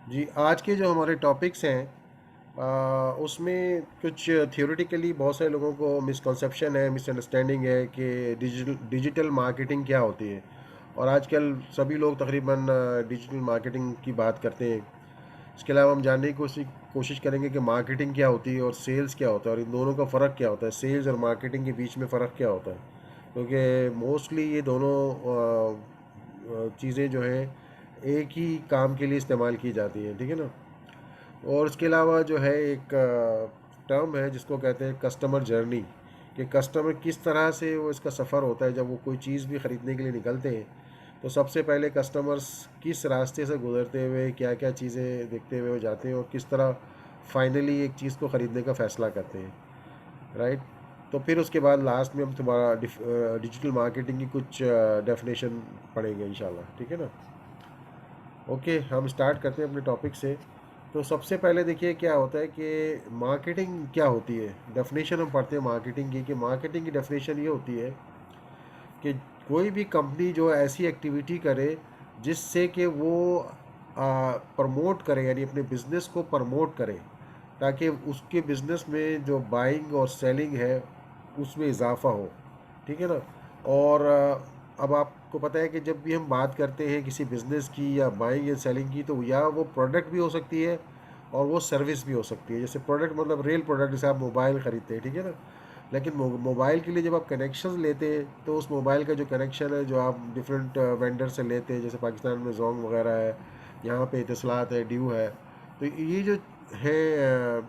जी, आज के जो हमारे टॉपिक्स हैं उसमें कुछ थियोरेटिकली बहुत सारे लोगों को मिसकंसेप्शन है, मिसअंडरस्टैंडिंग है कि डिजिटल मार्केटिंग क्या होती है। और आजकल सभी लोग तकरीबन डिजिटल मार्केटिंग की बात करते हैं। इसके अलावा हम जानने की कोशिश करेंगे कि मार्केटिंग क्या होती है और सेल्स क्या होता है और इन दोनों का फ़र्क क्या होता है, सेल्स और मार्केटिंग के बीच में फ़र्क क्या होता है। क्योंकि मोस्टली ये दोनों चीज़ें जो हैं एक ही काम के लिए इस्तेमाल की जाती हैं, ठीक है ना। और इसके अलावा जो है एक टर्म है जिसको कहते हैं कस्टमर जर्नी, कि कस्टमर किस तरह से वो इसका सफ़र होता है जब वो कोई चीज़ भी ख़रीदने के लिए निकलते हैं। तो सबसे पहले कस्टमर्स किस रास्ते से गुजरते हुए क्या क्या चीज़ें देखते हुए वो जाते हैं और किस तरह फाइनली एक चीज़ को ख़रीदने का फ़ैसला करते हैं, राइट। तो फिर उसके बाद लास्ट में हम तुम्हारा डिजिटल मार्केटिंग की कुछ डेफिनेशन पढ़ेंगे इंशाल्लाह, ठीक है ना। ओके, हम स्टार्ट करते हैं अपने टॉपिक से। तो सबसे पहले देखिए क्या होता है कि मार्केटिंग क्या होती है। डेफिनेशन हम पढ़ते हैं मार्केटिंग की, कि मार्केटिंग की डेफिनेशन ये होती है कि कोई भी कंपनी जो ऐसी एक्टिविटी करे जिससे कि वो प्रमोट करे, यानी अपने बिजनेस को प्रमोट करे, ताकि उसके बिजनेस में जो बाइंग और सेलिंग है उसमें इजाफा हो, ठीक है ना। और अब आपको पता है कि जब भी हम बात करते हैं किसी बिजनेस की या बाइंग एंड सेलिंग की, तो या वो प्रोडक्ट भी हो सकती है और वो सर्विस भी हो सकती है। जैसे प्रोडक्ट मतलब रियल प्रोडक्ट, जैसे आप मोबाइल ख़रीदते हैं, ठीक है ना। लेकिन मोबाइल के लिए जब आप कनेक्शन लेते हैं तो उस मोबाइल का जो कनेक्शन है जो आप डिफरेंट वेंडर से लेते हैं, जैसे पाकिस्तान में जोंग वगैरह है, यहाँ पे इतिसलात है, ड्यू है। तो ये जो है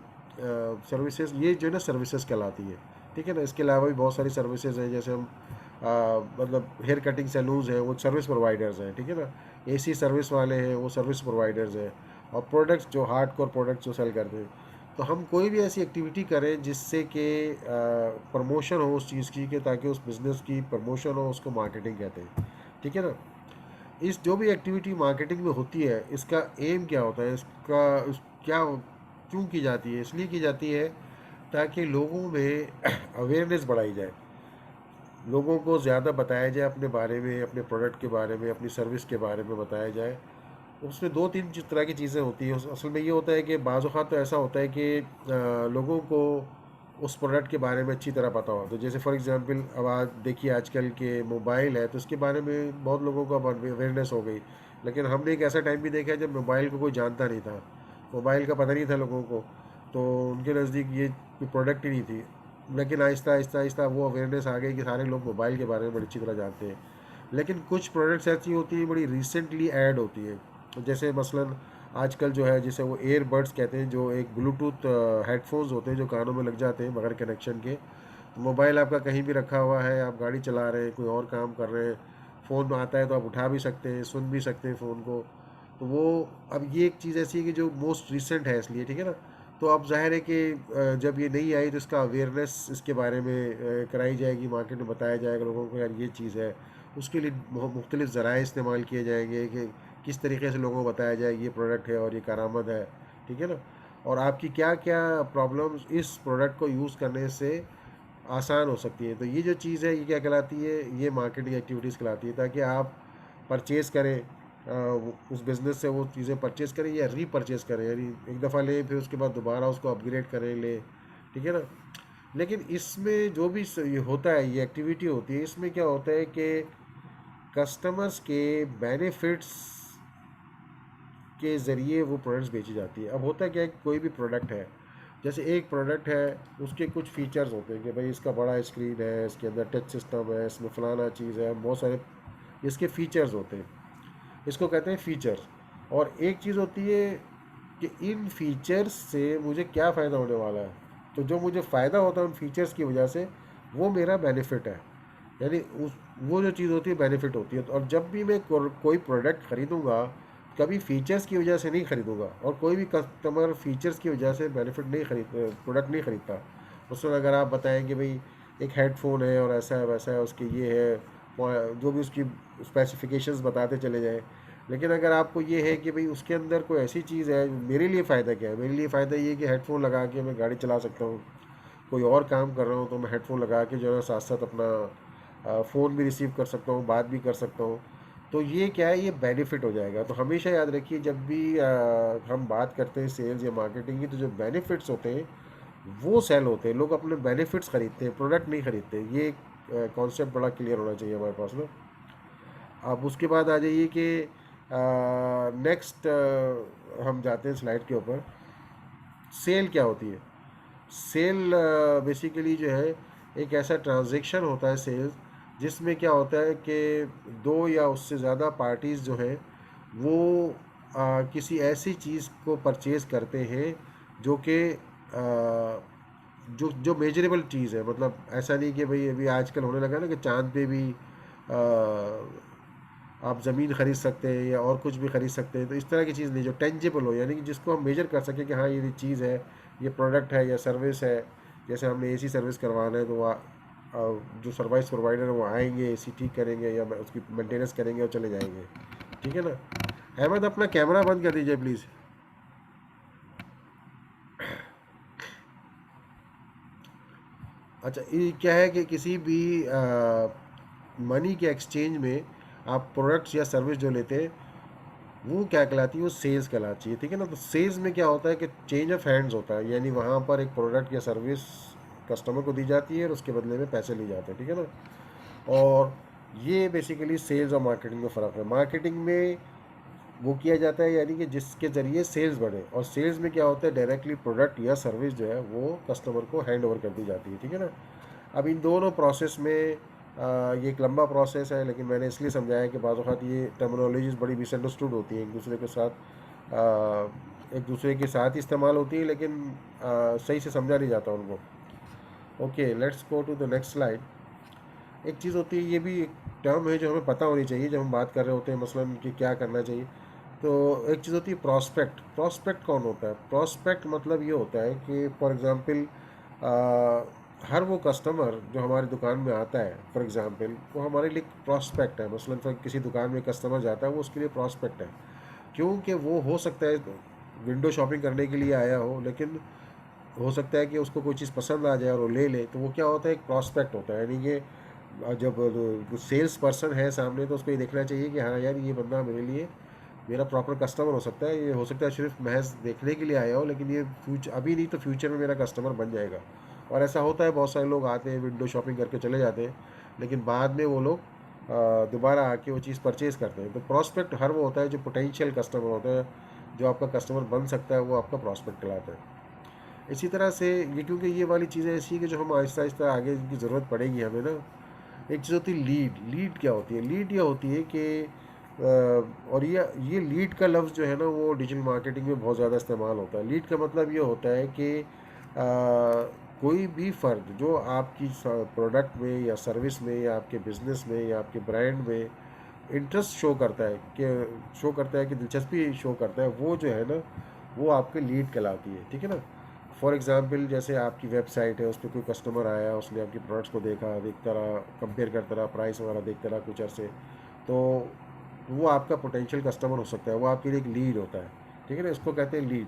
सर्विसेज, ये जो है ना सर्विसेज कहलाती है, ठीक है ना। इसके अलावा भी बहुत सारी सर्विसेज हैं, जैसे हम मतलब हेयर कटिंग सैलून्स हैं, वो सर्विस प्रोवाइडर्स हैं, ठीक है ना। एसी सर्विस वाले हैं, वो सर्विस प्रोवाइडर्स हैं। और प्रोडक्ट्स जो हार्ड कोर प्रोडक्ट्स जो सेल करते हैं। तो हम कोई भी ऐसी एक्टिविटी करें जिससे कि प्रमोशन हो उस चीज़ की, कि ताकि उस बिज़नेस की प्रमोशन हो, उसको मार्केटिंग कहते हैं, ठीक है ना। इस जो भी एक्टिविटी मार्केटिंग में होती है, इसका एम क्या होता है, क्या क्यों की जाती है। इसलिए की जाती है ताकि लोगों में अवेयरनेस बढ़ाई जाए, लोगों को ज़्यादा बताया जाए अपने बारे में, अपने प्रोडक्ट के बारे में, अपनी सर्विस के बारे में बताया जाए। उसमें दो तीन तरह की चीज़ें होती हैं। असल में ये होता है कि बाज़ औक़ात तो ऐसा होता है कि लोगों को उस प्रोडक्ट के बारे में अच्छी तरह पता हो। तो जैसे फॉर एग्जांपल अब आज देखिए, आजकल के मोबाइल है तो उसके बारे में बहुत लोगों को अब अवेयरनेस हो गई। लेकिन हमने एक ऐसा टाइम भी देखा है जब मोबाइल को कोई जानता नहीं था, मोबाइल का पता नहीं था लोगों को, तो उनके नज़दीक ये कोई प्रोडक्ट ही नहीं थी। लेकिन आहिस्ता आहिस्ता आहिस्ता वो अवेयरनेस आ गई कि सारे लोग मोबाइल के बारे में बड़ी अच्छी तरह जानते हैं। लेकिन कुछ प्रोडक्ट्स ऐसी होती हैं बड़ी रिसेंटली ऐड होती हैं, जैसे मसलन आजकल जो है जिसे वो एयरबड्स कहते हैं, जो एक ब्लूटूथ हेडफोन्स होते हैं जो कानों में लग जाते हैं बगैर कनेक्शन के। तो मोबाइल आपका कहीं भी रखा हुआ है, आप गाड़ी चला रहे हैं, कोई और काम कर रहे हैं, फ़ोन आता है तो आप उठा भी सकते हैं, सुन भी सकते हैं फ़ोन को। तो वो अब ये एक चीज़ ऐसी है कि जो मोस्ट रिसेंट है, इसलिए ठीक है ना। तो अब ज़ाहिर है कि जब ये नहीं आई तो इसका अवेयरनेस इसके बारे में कराई जाएगी, मार्केट में बताया जाएगा लोगों को यार ये चीज़ है। उसके लिए मुख्तलिफ़ ज़राए इस्तेमाल किए जाएंगे कि किस तरीके से लोगों को बताया जाए ये प्रोडक्ट है और ये कारामद है, ठीक है ना। और आपकी क्या क्या प्रॉब्लम्स इस प्रोडक्ट को यूज़ करने से आसान हो सकती है। तो ये जो चीज़ है ये क्या कहलाती है, ये मार्केटिंग एक्टिविटीज़ कहलाती है, ताकि आप परचेज़ करें, उस बिज़नेस से वो चीज़ें परचेज़ करें या रीपरचेज़ करें, यानी एक दफ़ा लें फिर उसके बाद दोबारा उसको अपग्रेड करें, लें, ठीक है ना। लेकिन इसमें जो भी ये होता है, ये एक्टिविटी होती है, इसमें क्या होता है कि कस्टमर्स के बेनिफिट्स के ज़रिए वो प्रोडक्ट्स बेची जाती है। अब होता क्या है कि कोई भी प्रोडक्ट है, जैसे एक प्रोडक्ट है, उसके कुछ फीचर्स होते हैं कि भाई इसका बड़ा स्क्रीन है, इसके अंदर टच सिस्टम है, इसमें फ़लाना चीज़ है, बहुत सारे इसके फीचर्स होते हैं, इसको कहते हैं फीचर्स। और एक चीज़ होती है कि इन फीचर्स से मुझे क्या फ़ायदा होने वाला है। तो जो मुझे फ़ायदा होता है उन फीचर्स की वजह से, वो मेरा बेनिफिट है, यानी उस वो जो चीज़ होती है बेनिफिट होती है। और जब भी मैं कोई प्रोडक्ट ख़रीदूँगा, कभी फ़ीचर्स की वजह से नहीं ख़रीदूँगा, और कोई भी कस्टमर फ़ीचर्स की वजह से बेनिफिट नहीं खरीद प्रोडक्ट नहीं ख़रीदता। उसमें अगर आप बताएंगे भाई एक हेडफोन है और ऐसा है वैसा है, उसके ये है, जो भी उसकी स्पेसिफिकेशंस बताते चले जाएँ। लेकिन अगर आपको ये है कि भाई उसके अंदर कोई ऐसी चीज़ है, मेरे लिए फ़ायदा क्या है, मेरे लिए फ़ायदा ये है कि हेडफोन लगा के मैं गाड़ी चला सकता हूँ, कोई और काम कर रहा हूँ तो मैं हेडफोन लगा के जो है साथ साथ अपना फ़ोन भी रिसीव कर सकता हूँ, बात भी कर सकता हूँ। तो ये क्या है, ये बेनिफिट हो जाएगा। तो हमेशा याद रखिए जब भी हम बात करते हैं सेल्स या मार्केटिंग की, तो जो बेनिफिट्स होते हैं वो सेल होते हैं। लोग अपने बेनिफिट्स खरीदते हैं, प्रोडक्ट नहीं खरीदते। ये कॉन्सेप्ट बड़ा क्लियर होना चाहिए हमारे पास ना। अब उसके बाद आ जाइए कि नेक्स्ट हम जाते हैं स्लाइड के ऊपर। सेल क्या होती है? सेल बेसिकली जो है एक ऐसा ट्रांजैक्शन होता है सेल्स, जिसमें क्या होता है कि दो या उससे ज़्यादा पार्टीज़ जो हैं वो किसी ऐसी चीज़ को परचेज़ करते हैं जो कि जो जो मेजरेबल चीज़ है। मतलब ऐसा नहीं कि भाई अभी आजकल होने लगा ना कि चांद पे भी आप ज़मीन खरीद सकते हैं या और कुछ भी खरीद सकते हैं। तो इस तरह की चीज़ नहीं, जो टेंजिबल हो, यानी कि जिसको हम मेजर कर सकें कि हाँ ये चीज़ है, ये प्रोडक्ट है या सर्विस है। जैसे हमने एसी सर्विस करवाना है तो जो सर्विस प्रोवाइडर है वो आएंगे, एसी ठीक करेंगे या उसकी मेंटेनेंस करेंगे और चले जाएंगे। ठीक है ना? अहमद अपना कैमरा बंद कर दीजिए प्लीज़। अच्छा, ये क्या है कि किसी भी मनी के एक्सचेंज में आप प्रोडक्ट्स या सर्विस जो लेते हैं वो क्या कहलाती है, वो सेल्स कहलाती है। ठीक है ना? तो सेल्स में क्या होता है कि चेंज ऑफ हैंड्स होता है, यानी वहाँ पर एक प्रोडक्ट या सर्विस कस्टमर को दी जाती है और उसके बदले में पैसे लिए जाते हैं। ठीक है ना? और ये बेसिकली सेल्स और मार्केटिंग में फ़र्क है। मार्केटिंग में वो किया जाता है यानी कि जिसके ज़रिए सेल्स बढ़े, और सेल्स में क्या होता है, डायरेक्टली प्रोडक्ट या सर्विस जो है वो कस्टमर को हैंड ओवर कर दी जाती है। ठीक है ना? अब इन दोनों प्रोसेस में ये एक लंबा प्रोसेस है, लेकिन मैंने इसलिए समझाया कि बाज़ औक़ात ये टर्मिनोलॉजीज़ बड़ी मिसअंडरस्टूड होती हैं, एक दूसरे के साथ ही इस्तेमाल होती है, लेकिन सही से समझा नहीं जाता उनको। Okay, let's go to the next slide. एक चीज़ होती है, ये भी एक टर्म है जो हमें पता होनी चाहिए जब हम बात कर रहे होते हैं मसलन कि क्या करना चाहिए। तो एक चीज़ होती है प्रॉस्पेक्ट। प्रॉस्पेक्ट कौन होता है? प्रॉस्पेक्ट मतलब ये होता है कि फॉर एग्ज़ाम्पल हर वो कस्टमर जो हमारी दुकान में आता है, फॉर एग्ज़ाम्पल वो हमारे लिए प्रॉस्पेक्ट है। मसलन किसी दुकान में कस्टमर जाता है, वो उसके लिए प्रॉस्पेक्ट है। क्योंकि वो हो सकता है विंडो शॉपिंग करने के लिए आया हो, लेकिन हो सकता है कि उसको कोई चीज़ पसंद आ जाए और वो ले ले। तो वो क्या होता है, एक प्रॉस्पेक्ट होता है। यानी कि जब सेल्स पर्सन है सामने, तो उसको ये देखना चाहिए कि हाँ यार, ये बंदा मेरे लिए मेरा प्रॉपर कस्टमर हो सकता है। ये हो सकता है सिर्फ महज देखने के लिए आया हो, लेकिन ये फ्यूचर, अभी नहीं तो फ्यूचर में मेरा कस्टमर बन जाएगा। और ऐसा होता है, बहुत सारे लोग आते हैं विंडो शॉपिंग करके चले जाते हैं, लेकिन बाद में वो लोग दोबारा आके वो चीज़ परचेज़ करते हैं। तो प्रॉस्पेक्ट हर वो होता है जो पोटेंशियल कस्टमर होता है, जो आपका कस्टमर बन सकता है, वो आपका प्रॉस्पेक्ट कहलाता है। इसी तरह से ये, क्योंकि ये वाली चीज़ें ऐसी है कि जो हम आहिस्ता आहिस्ता आगे इनकी ज़रूरत पड़ेगी हमें ना। एक चीज़ होती है लीड। लीड क्या होती है? लीड ये होती है कि और ये लीड का लफ्ज़ जो है ना, वो डिजिटल मार्केटिंग में बहुत ज़्यादा इस्तेमाल होता है। लीड का मतलब ये होता है कि कोई भी फ़र्द जो आपकी प्रोडक्ट में या सर्विस में या आपके बिज़नेस में या आपके ब्रांड में इंटरेस्ट शो करता है कि दिलचस्पी शो करता है, वो जो है ना, वो आपके लीड कहलाती है। ठीक है ना? फॉर एग्ज़ाम्पल, जैसे आपकी वेबसाइट है, उस पर कोई कस्टमर आया, उसने आपकी प्रोडक्ट्स को देखा, देखता रहा, कंपेयर करता रहा, प्राइस वगैरह देखता रहा कुछ अर्से, तो वो आपका पोटेंशियल कस्टमर हो सकता है, वो आपके लिए एक लीड होता है। ठीक है ना? इसको कहते हैं लीड।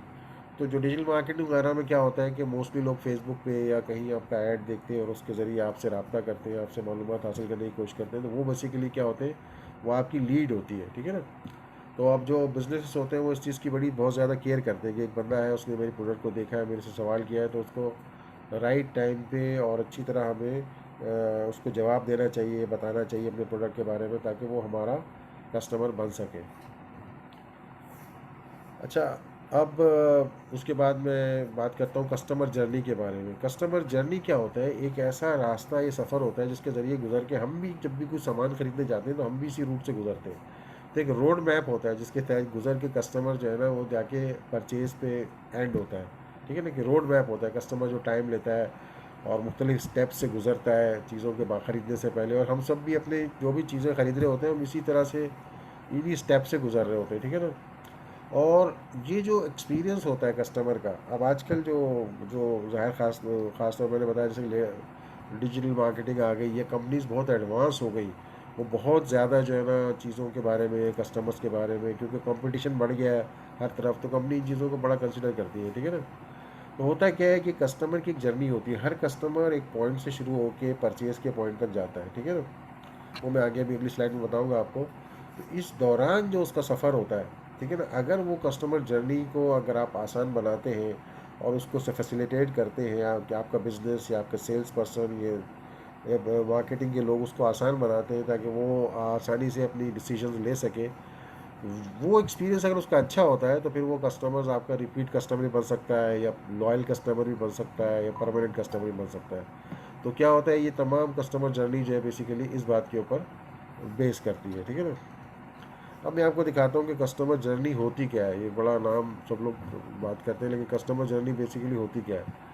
तो जो डिजिटल मार्केटिंग वगैरह में क्या होता है कि मोस्टली लोग फेसबुक पे या कहीं आपका ऐड देखते हैं और उसके ज़रिए आपसे रब्ता करते हैं, आपसे मालूमात हासिल करने की कोशिश करते हैं। तो वो बेसिकली क्या होते हैं, वो आपकी लीड होती है। ठीक है ना? तो अब जो बिजनेस होते हैं वो इस चीज़ की बड़ी बहुत ज़्यादा केयर करते हैं कि एक बंदा है, उसने मेरी प्रोडक्ट को देखा है, मेरे से सवाल किया है, तो उसको राइट टाइम पे और अच्छी तरह हमें उसको जवाब देना चाहिए, बताना चाहिए अपने प्रोडक्ट के बारे में, ताकि वो हमारा कस्टमर बन सके। अच्छा, अब उसके बाद मैं बात करता हूँ कस्टमर जर्नी के बारे में। कस्टमर जर्नी क्या होता है? एक ऐसा रास्ता, ये सफ़र होता है जिसके ज़रिए गुजर के हम भी जब भी कुछ सामान खरीदने जाते हैं तो हम भी इसी रूट से गुजरते हैं। तो एक रोड मैप होता है जिसके तहत गुजर के कस्टमर जो है ना, वो जाके परचेज़ पे एंड होता है। ठीक है ना? कि रोड मैप होता है, कस्टमर जो टाइम लेता है और मुख्तलिफ स्टेप से गुजरता है चीज़ों के ख़रीदने से पहले। और हम सब भी अपने जो भी चीज़ें ख़रीद रहे होते हैं, हम इसी तरह से इन्हीं स्टेप से गुजर रहे होते हैं। ठीक है ना? और ये जो एक्सपीरियंस होता है कस्टमर का, अब आजकल जो जो ज़ाहिर ख़ास तौर मैंने बताया, जैसे डिजिटल मार्केटिंग आ गई, ये कंपनीज बहुत एडवांस हो गई। वो बहुत ज़्यादा जो है ना चीज़ों के बारे में, कस्टमर्स के बारे में, क्योंकि कंपटीशन बढ़ गया है हर तरफ, तो कंपनी इन चीज़ों को बड़ा कंसिडर करती है। ठीक है ना? तो होता क्या है कि कस्टमर की एक जर्नी होती है। हर कस्टमर एक पॉइंट से शुरू होकर परचेज़ के पॉइंट तक जाता है। ठीक है ना? वो मैं आगे भी अगली स्लाइड में बताऊँगा आपको। तो इस दौरान जो उसका सफ़र होता है, ठीक है ना, अगर वो कस्टमर जर्नी को अगर आप आसान बनाते हैं और उसको से फैसिलिटेट करते हैं, कि आपका बिजनेस या आपका सेल्स पर्सन या मार्केटिंग के लोग उसको आसान बनाते हैं ताकि वो आसानी से अपनी डिसीजंस ले सके, वो एक्सपीरियंस अगर उसका अच्छा होता है तो फिर वो कस्टमर्स आपका रिपीट कस्टमर भी बन सकता है, या लॉयल कस्टमर भी बन सकता है, या परमानेंट कस्टमर भी बन सकता है। तो क्या होता है, ये तमाम कस्टमर जर्नी जो है बेसिकली इस बात के ऊपर बेस करती है, ठीक है ना। अब मैं आपको दिखाता हूँ कि कस्टमर जर्नी होती क्या है। ये बड़ा नाम सब लोग बात करते हैं, लेकिन कस्टमर जर्नी बेसिकली होती क्या है।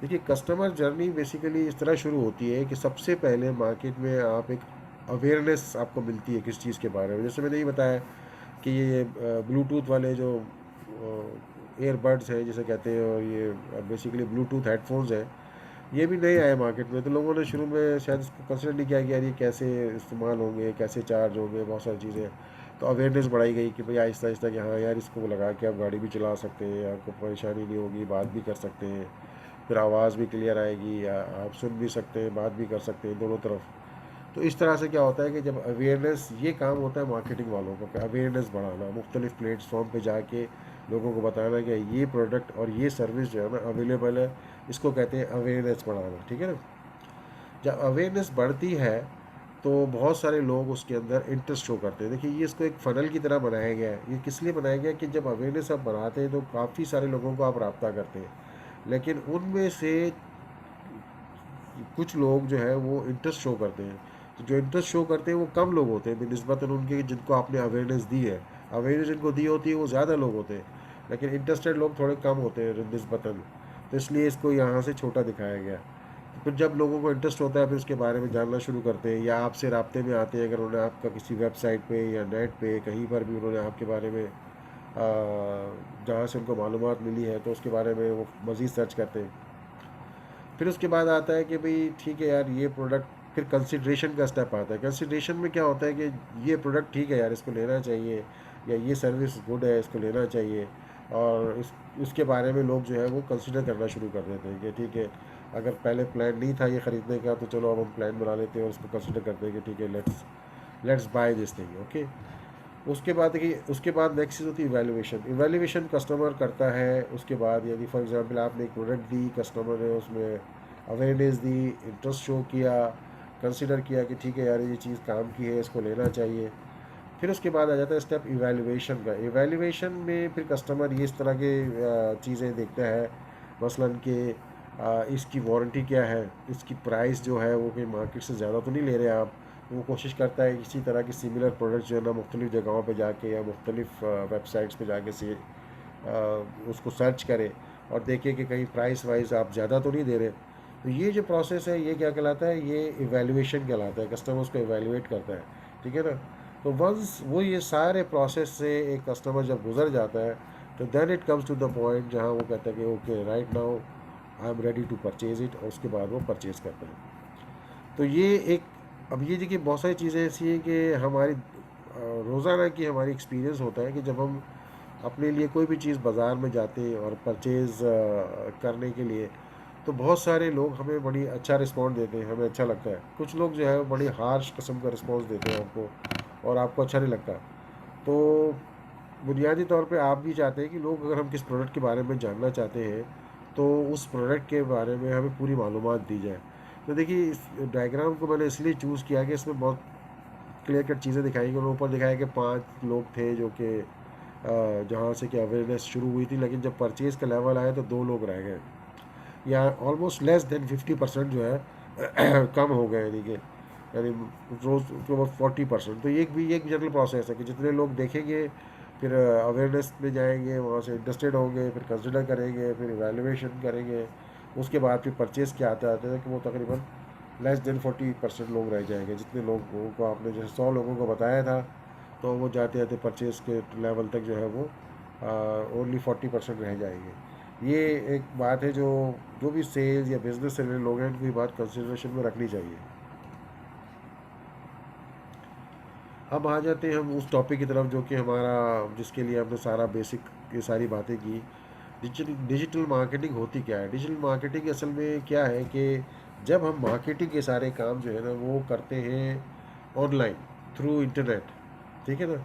देखिए, कस्टमर जर्नी बेसिकली इस तरह शुरू होती है कि सबसे पहले मार्केट में आप एक अवेयरनेस आपको मिलती है किस चीज़ के बारे में। जैसे मैंने ये बताया कि ये ब्लूटूथ वाले जो एयरबड्स हैं जिसे कहते हैं, और ये बेसिकली ब्लूटूथ हेडफोन्स हैं, ये भी नए आए मार्केट में। तो लोगों ने शुरू में शायद इसको कंसिडर नहीं किया कि यार ये कैसे इस्तेमाल होंगे, कैसे चार्ज होंगे, बहुत सारी चीज़ें। तो अवेयरनेस बढ़ाई गई कि भाई आहिस्ता आहिस्ता कि हाँ यार, इसको लगा के आप गाड़ी भी चला सकते हैं, आपको परेशानी नहीं होगी, बात भी कर सकते हैं, फिर आवाज़ भी क्लियर आएगी, या आप सुन भी सकते हैं, बात भी कर सकते हैं, दोनों तरफ। तो इस तरह से क्या होता है कि जब अवेयरनेस, ये काम होता है मार्केटिंग वालों का, अवेयरनेस बढ़ाना, मुख्तलिफ प्लेटफॉर्म पे जाके लोगों को बताना कि ये प्रोडक्ट और ये सर्विस जो है ना अवेलेबल है, इसको कहते हैं अवेयरनेस बढ़ाना, ठीक है ना। जब अवेयरनेस बढ़ती है तो बहुत सारे लोग उसके अंदर इंटरेस्ट शो करते हैं। देखिए, ये इसको एक फ़नल की तरह बनाया गया है। ये किस लिए बनाया गया कि जब अवेयरनेस आप बढ़ाते हैं तो काफ़ी सारे लोगों को आप रब्ता करते हैं, लेकिन उनमें से कुछ लोग जो है वो इंटरेस्ट शो करते हैं। तो जो इंटरेस्ट शो करते हैं वो कम लोग होते हैं बिनिस्बतन उनके जिनको आपने अवेयरनेस दी है। अवेयरनेस जिनको दी होती है वो ज़्यादा लोग होते हैं, लेकिन इंटरेस्टेड लोग थोड़े कम होते हैं निस्बतन। तो इसलिए इसको यहाँ से छोटा दिखाया गया। तो फिर जब लोगों को इंटरेस्ट होता है फिर उसके बारे में जानना शुरू करते हैं, या आपसे राब्ते में आते हैं। अगर उन्होंने आपका किसी वेबसाइट पे या नेट पे कहीं पर भी उन्होंने आपके बारे में जहाँ से उनको मालूमात मिली है तो उसके बारे में वो मज़ीद सर्च करते हैं। फिर उसके बाद आता है कि भाई ठीक है यार, ये प्रोडक्ट, फिर कंसिड्रेशन का स्टेप आता है। कंसिड्रेशन में क्या होता है कि ये प्रोडक्ट ठीक है यार, इसको लेना चाहिए, या ये सर्विस गुड है, इसको लेना चाहिए। और उसके बारे में लोग जो है वो कंसिडर करना शुरू कर देते हैं कि ठीक है, अगर पहले प्लान नहीं था ये ख़रीदने का तो चलो अब हम प्लान बना लेते हैं और उसको कंसिडर करते हैं कि ठीक है, let's let's buy this thing, okay. उसके बाद देखिए, उसके बाद नेक्स्ट चीज़ होती है इवैल्यूएशन। इवैल्यूएशन कस्टमर करता है उसके बाद, यानी फॉर एग्जांपल आपने एक प्रोडक्ट दी, कस्टमर ने उसमें अवेयरनेस दी, इंटरेस्ट शो किया, कंसिडर किया कि ठीक है यार ये चीज़ काम की है, इसको लेना चाहिए। फिर उसके बाद आ जाता है स्टेप इवैल्यूएशन का। इवैल्यूएशन में फिर कस्टमर ये इस तरह के चीज़ें देखता है, मसलन कि इसकी वारंटी क्या है, इसकी प्राइस जो है वो कि मार्केट से ज़्यादा तो नहीं ले रहे आप। वो कोशिश करता है इसी तरह की सिमिलर प्रोडक्ट जो है ना मुख्तलिफ़ जगहों पे जाके या मुख्तलिफ़ वेबसाइट्स पे जाके से उसको सर्च करे और देखे कि कहीं प्राइस वाइज आप ज़्यादा तो नहीं दे रहे। तो ये जो प्रोसेस है ये क्या कहलाता है, ये इवैल्यूएशन कहलाता है। कस्टमर उसको इवैल्यूएट करता है, ठीक है ना। तो वंस वो ये सारे प्रोसेस से एक कस्टमर जब गुजर जाता है तो then it comes to the point जहाँ वो कहता है कि okay right now I am ready to purchase it, और उसके बाद वो परचेज़ करता है। तो ये एक, अब ये देखिए बहुत सारी चीज़ें ऐसी हैं कि हमारी रोज़ाना की हमारी एक्सपीरियंस होता है कि जब हम अपने लिए कोई भी चीज़ बाज़ार में जाते हैं और परचेज़ करने के लिए, तो बहुत सारे लोग हमें बड़ी अच्छा रिस्पॉन्स देते हैं, हमें अच्छा लगता है। कुछ लोग जो है बड़ी हार्श किस्म का रिस्पॉन्स देते हैं आपको, और आपको अच्छा नहीं लगता। तो बुनियादी तौर पे आप भी चाहते हैं कि लोग, अगर हम किस प्रोडक्ट के बारे में जानना चाहते हैं तो उस प्रोडक्ट के बारे में हमें पूरी मालूमात दी जाए। तो देखिए, इस डायग्राम को मैंने इसलिए चूज़ किया कि इसमें बहुत क्लियर कट चीज़ें दिखाई गई। उन्होंने ऊपर दिखाया कि 5 लोग थे जो कि जहाँ से कि अवेयरनेस शुरू हुई थी, लेकिन जब परचेज़ का लेवल आया तो 2 लोग रह गए, या ऑलमोस्ट लेस देन 50% जो है कम हो गए, यानी रोज़ तो 40%। तो ये भी एक जनरल प्रोसेस है कि जितने लोग देखेंगे फिर अवेयरनेस में जाएंगे, वहाँ से इंटरेस्टेड होंगे, फिर कंसिडर करेंगे, फिर इवैल्यूएशन करेंगे, उसके बाद फिर परचेज़ के आते आते हैं कि वो तकरीबन लेस देन 40% लोग रह जाएंगे। जितने लोगों को आपने जैसे 100 लोगों को बताया था तो वो जाते जाते परचेज़ के लेवल तक जो है वो ओनली 40% रह जाएंगे। ये एक बात है जो जो भी सेल्स या बिजनेस से रिलेटेड लोग हैं उनको ये बात कंसिडरेशन में रखनी चाहिए। अब आ जाते हैं हम उस टॉपिक की तरफ जो कि हमारा, जिसके लिए हमने सारा बेसिक ये सारी बातें की। डिजिटल मार्केटिंग होती क्या है। डिजिटल मार्केटिंग असल में क्या है कि जब हम मार्केटिंग के सारे काम जो है ना वो करते हैं ऑनलाइन, थ्रू इंटरनेट, ठीक है ना।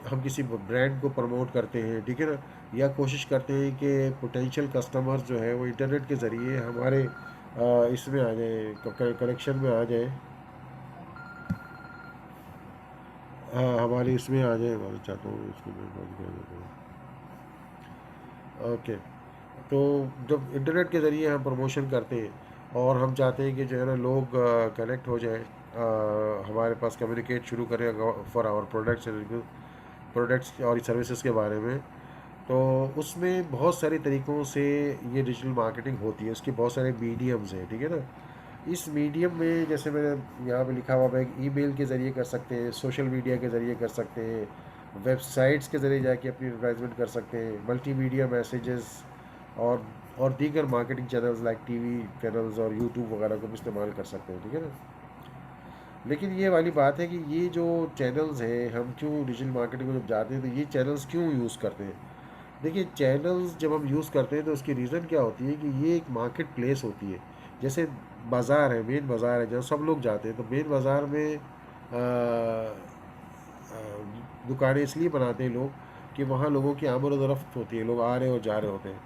हम किसी ब्रांड को प्रमोट करते हैं, ठीक है ना, या कोशिश करते हैं कि पोटेंशियल कस्टमर्स जो है वो इंटरनेट के ज़रिए हमारे इसमें आ जाए, कलेक्शन में आ जाए, हाँ हमारे इसमें आ जाए, मैं चाहता हूँ इसको मैं बंद कर देता हूँ। ओके। तो जब इंटरनेट के ज़रिए हम प्रमोशन करते हैं और हम चाहते हैं कि जो है ना लोग कनेक्ट हो जाए, हमारे पास कम्युनिकेट शुरू करें फॉर आवर प्रोडक्ट्स और सर्विसेज के बारे में, तो उसमें बहुत सारे तरीक़ों से ये डिजिटल मार्केटिंग होती है। उसके बहुत सारे मीडियम्स हैं, ठीक है ना। इस मीडियम में जैसे मैंने यहाँ पे लिखा हुआ है, ईमेल के ज़रिए कर सकते हैं, सोशल मीडिया के ज़रिए कर सकते हैं, वेबसाइट्स के ज़रिए जाके अपनी एडवर्टाइजमेंट कर सकते हैं, मल्टीमीडिया मैसेजेस और दीगर marketing channels like TV channels और यूट्यूब वगैरह को भी इस्तेमाल कर सकते हैं, ठीक है ना। लेकिन ये वाली बात है कि ये जो चैनल्स हैं, हम क्यों डिजिटल मार्केटिंग में जब जाते हैं तो ये चैनल्स क्यों यूज़ करते हैं। देखिए, चैनल्स जब हम यूज़ करते हैं तो उसकी रीज़न क्या होती है कि ये एक मार्केट प्लेस होती है। जैसे बाज़ार है, मेन बाज़ार है जहाँ सब लोग जाते हैं, तो मेन बाज़ार में दुकानें इसलिए बनाते हैं लोग कि वहाँ लोगों की आमद और रफ्त होती है, लोग आ रहे और जा रहे होते हैं।